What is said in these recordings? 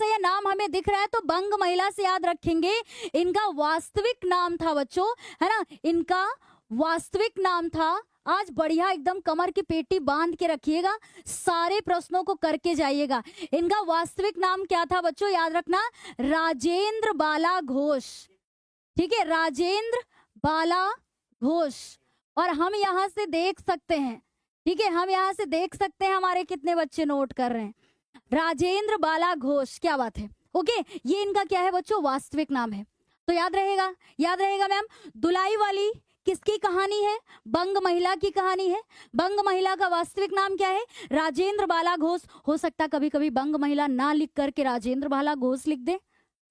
से ये नाम हमें दिख रहा है तो बंग महिला से याद रखेंगे। इनका वास्तविक नाम था बच्चों, है ना, इनका वास्तविक नाम था। आज बढ़िया एकदम कमर की पेटी बांध के रखिएगा, सारे प्रश्नों को करके जाइएगा। इनका वास्तविक नाम क्या था बच्चों, याद रखना, राजेंद्र बाला घोष। ठीक है, राजेंद्र बाला घोष। और हम यहाँ से देख सकते हैं, ठीक है, हम यहाँ से देख सकते हैं हमारे कितने बच्चे नोट कर रहे हैं, राजेंद्र बाला घोष। क्या बात है, ओके। ये इनका क्या है बच्चों, वास्तविक नाम है। तो याद रहेगा, याद रहेगा मैम। दुलाई वाली किसकी कहानी है, बंग महिला की कहानी है। बंग महिला का वास्तविक नाम क्या है, राजेंद्र बाला घोष। हो सकता कभी कभी बंग महिला ना लिख करके राजेंद्र बाला घोष लिख दे,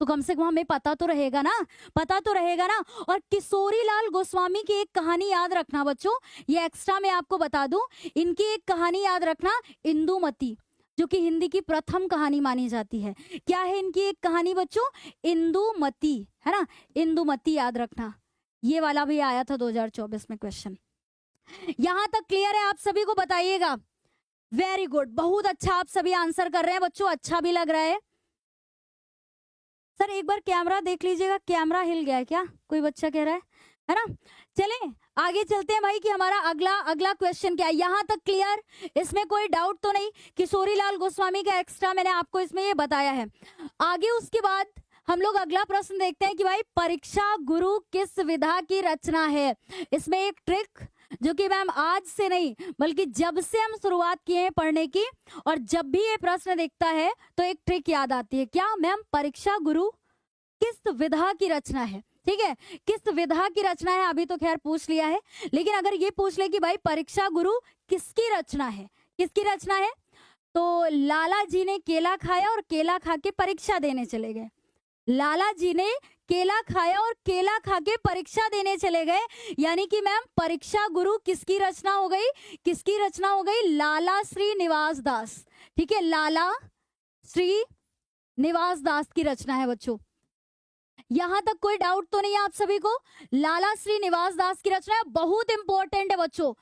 तो कम से कम हमें पता तो रहेगा ना, पता तो रहेगा ना। और किशोरी लाल गोस्वामी की एक कहानी याद रखना बच्चों, ये एक्स्ट्रा मैं आपको बता दूं, इनकी एक कहानी याद रखना, इंदुमती, जो कि हिंदी की प्रथम कहानी मानी जाती है। क्या है इनकी एक कहानी बच्चों, इंदुमती, है ना, इंदुमती याद रखना। ये वाला भी आया था 2024 में क्वेश्चन। यहां तक क्लियर है आप सभी को, बताइएगा। वेरी गुड, बहुत अच्छा, आप सभी आंसर कर रहे हैं बच्चों, अच्छा भी लग रहा है। सर एक बार कैमरा देख लीजिएगा, कैमरा हिल गया है क्या, कोई बच्चा कह रहा है ना। चलें आगे चलते हैं भाई कि हमारा अगला क्वेश्चन क्या है। यहां तक क्लियर, इसमें कोई डाउट तो नहीं। किशोरी लाल गोस्वामी का एक्स्ट्रा मैंने आपको इसमें ये बताया है। आगे उसके बाद हम लोग अगला प्रश्न देखते हैं कि भाई परीक्षा गुरु किस विधा की रचना है। इसमें एक ट्रिक जो कि मैम आज से नहीं बल्कि जब से हम शुरुआत किए हैं पढ़ने की, और जब भी ये प्रश्न देखता है तो एक ट्रिक याद आती है। क्या मैम, परीक्षा गुरु किस विधा की रचना है। ठीक है, किस विधा की रचना है, अभी तो खैर पूछ लिया है, लेकिन अगर ये पूछ ले कि भाई परीक्षा गुरु किसकी रचना है, किसकी रचना है, तो लाला जी ने केला खाया और केला खा के परीक्षा देने चले गए। लाला जी ने केला खाया और केला खा के परीक्षा देने चले गए, यानी कि मैम परीक्षा गुरु किसकी रचना हो गई, किसकी रचना हो गई, लाला श्री निवास दास। ठीक है, लाला श्री निवास दास की रचना है बच्चों। यहां तक कोई डाउट तो नहीं है आप सभी को, लाला श्री निवास दास की रचना है, बहुत इंपॉर्टेंट है बच्चों,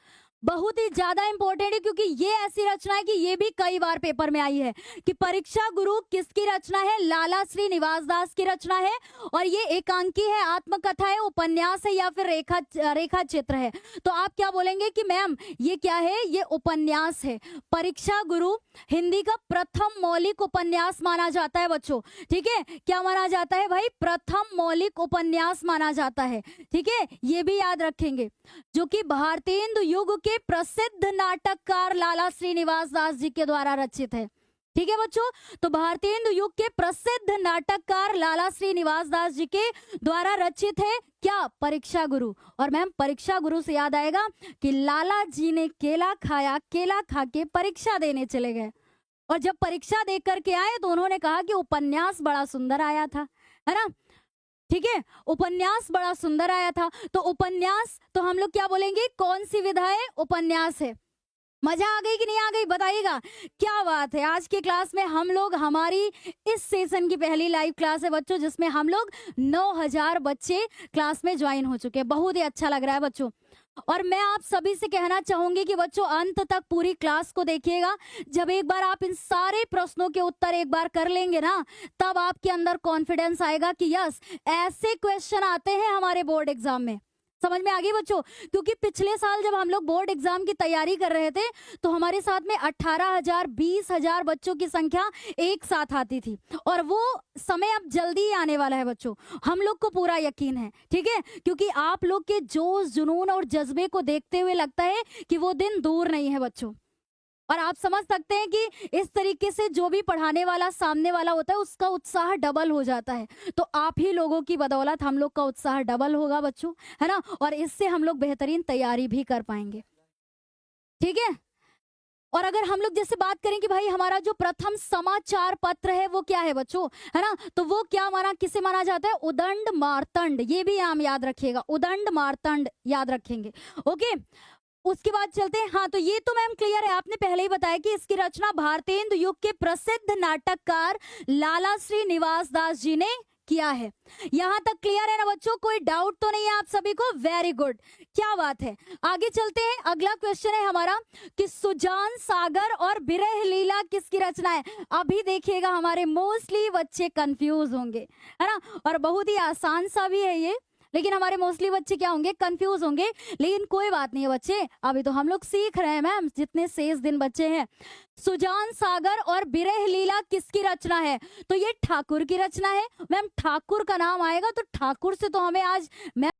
बहुत ही ज्यादा इंपॉर्टेंट है, क्योंकि ये ऐसी रचना है कि ये भी कई बार पेपर में आई है कि परीक्षा गुरु किसकी रचना है, लाला श्री निवास दास की रचना है। और ये एकांकी है, आत्मकथा है, उपन्यास है या फिर रेखा चित्र है। तो आप क्या बोलेंगे कि मैम ये क्या है, ये उपन्यास है। परीक्षा गुरु हिंदी का प्रथम मौलिक उपन्यास माना जाता है बच्चों। ठीक है, क्या माना जाता है भाई, प्रथम मौलिक उपन्यास माना जाता है। ठीक है, ये भी याद रखेंगे, जो कि भारतेंदु युग के प्रसिद्ध नाटककार लाला श्रीनिवास दास जी के द्वारा रचित है। ठीक है बच्चों, तो भारतेंदु युग के प्रसिद्ध नाटककार लाला श्रीनिवास दास जी के द्वारा रचित है क्या, परीक्षा गुरु। और मैम परीक्षा गुरु से याद आएगा कि लाला जी ने केला खाया, केला खा के परीक्षा देने चले गए, और जब परीक्षा दे करके आए तो उन्होंने कहा कि उपन्यास बड़ा सुंदर आया था, है ना। ठीक है, उपन्यास बड़ा सुंदर आया था। तो उपन्यास, तो हम लोग क्या बोलेंगे, कौन सी विधा है, उपन्यास है। मजा आ गई कि नहीं आ गई, बताइएगा। क्या बात है, आज के क्लास में हम लोग, हमारी इस सेशन की पहली लाइव क्लास है बच्चों, जिसमें हम लोग 9000 बच्चे क्लास में ज्वाइन हो चुके हैं। बहुत ही अच्छा लग रहा है बच्चों। और मैं आप सभी से कहना चाहूंगी कि बच्चों अंत तक पूरी क्लास को देखिएगा। जब एक बार आप इन सारे प्रश्नों के उत्तर एक बार कर लेंगे ना, तब आपके अंदर कॉन्फिडेंस आएगा कि यस, ऐसे क्वेश्चन आते हैं हमारे बोर्ड एग्जाम में। समझ में आ गई बच्चों, क्योंकि पिछले साल जब हम लोग बोर्ड एग्जाम की तैयारी कर रहे थे तो हमारे साथ में 18,000 20,000 बच्चों की संख्या एक साथ आती थी, और वो समय अब जल्दी ही आने वाला है बच्चों, हम लोग को पूरा यकीन है। ठीक है, क्योंकि आप लोग के जोश जुनून और जज्बे को देखते हुए लगता है कि वो दिन दूर नहीं है बच्चों। और आप समझ सकते हैं कि इस तरीके से जो भी पढ़ाने वाला सामने वाला होता है उसका उत्साह डबल हो जाता है। तो आप ही लोगों की बदौलत हम लोग का उत्साह डबल होगा बच्चों, है ना, और इससे हम लोग बेहतरीन तैयारी भी कर पाएंगे। ठीक है, और अगर हम लोग जैसे बात करें कि भाई हमारा जो प्रथम समाचार पत्र है वो क्या है बच्चों, है ना, तो वो क्या माना, किसे माना जाता है, उदंड मार्तंड। ये भी नाम याद रखिएगा, उदंड मार्तंड याद रखेंगे। ओके, उसके बाद चलते हैं। हाँ, तो ये तो मैम क्लियर है, आपने पहले ही बताया कि इसकी रचना भारतेंदु युग के प्रसिद्ध नाटककार लाला श्री निवास दास जी ने किया है। यहाँ तक क्लियर है ना बच्चों, कोई डाउट तो नहीं है आप सभी को? वेरी गुड, क्या बात है। आगे चलते हैं, अगला क्वेश्चन है हमारा कि सुजान सागर और विरह लीला किसकी रचना है। अभी देखिएगा हमारे मोस्टली बच्चे कंफ्यूज होंगे, है ना, और बहुत ही आसान सा भी है ये, लेकिन हमारे मोस्टली बच्चे क्या होंगे, कंफ्यूज होंगे। लेकिन कोई बात नहीं है बच्चे, अभी तो हम लोग सीख रहे हैं मैम, जितने शेष दिन बच्चे हैं। सुजान सागर और विरह लीला किसकी रचना है? तो ये ठाकुर की रचना है मैम। ठाकुर का नाम आएगा तो ठाकुर से तो हमें आज मैम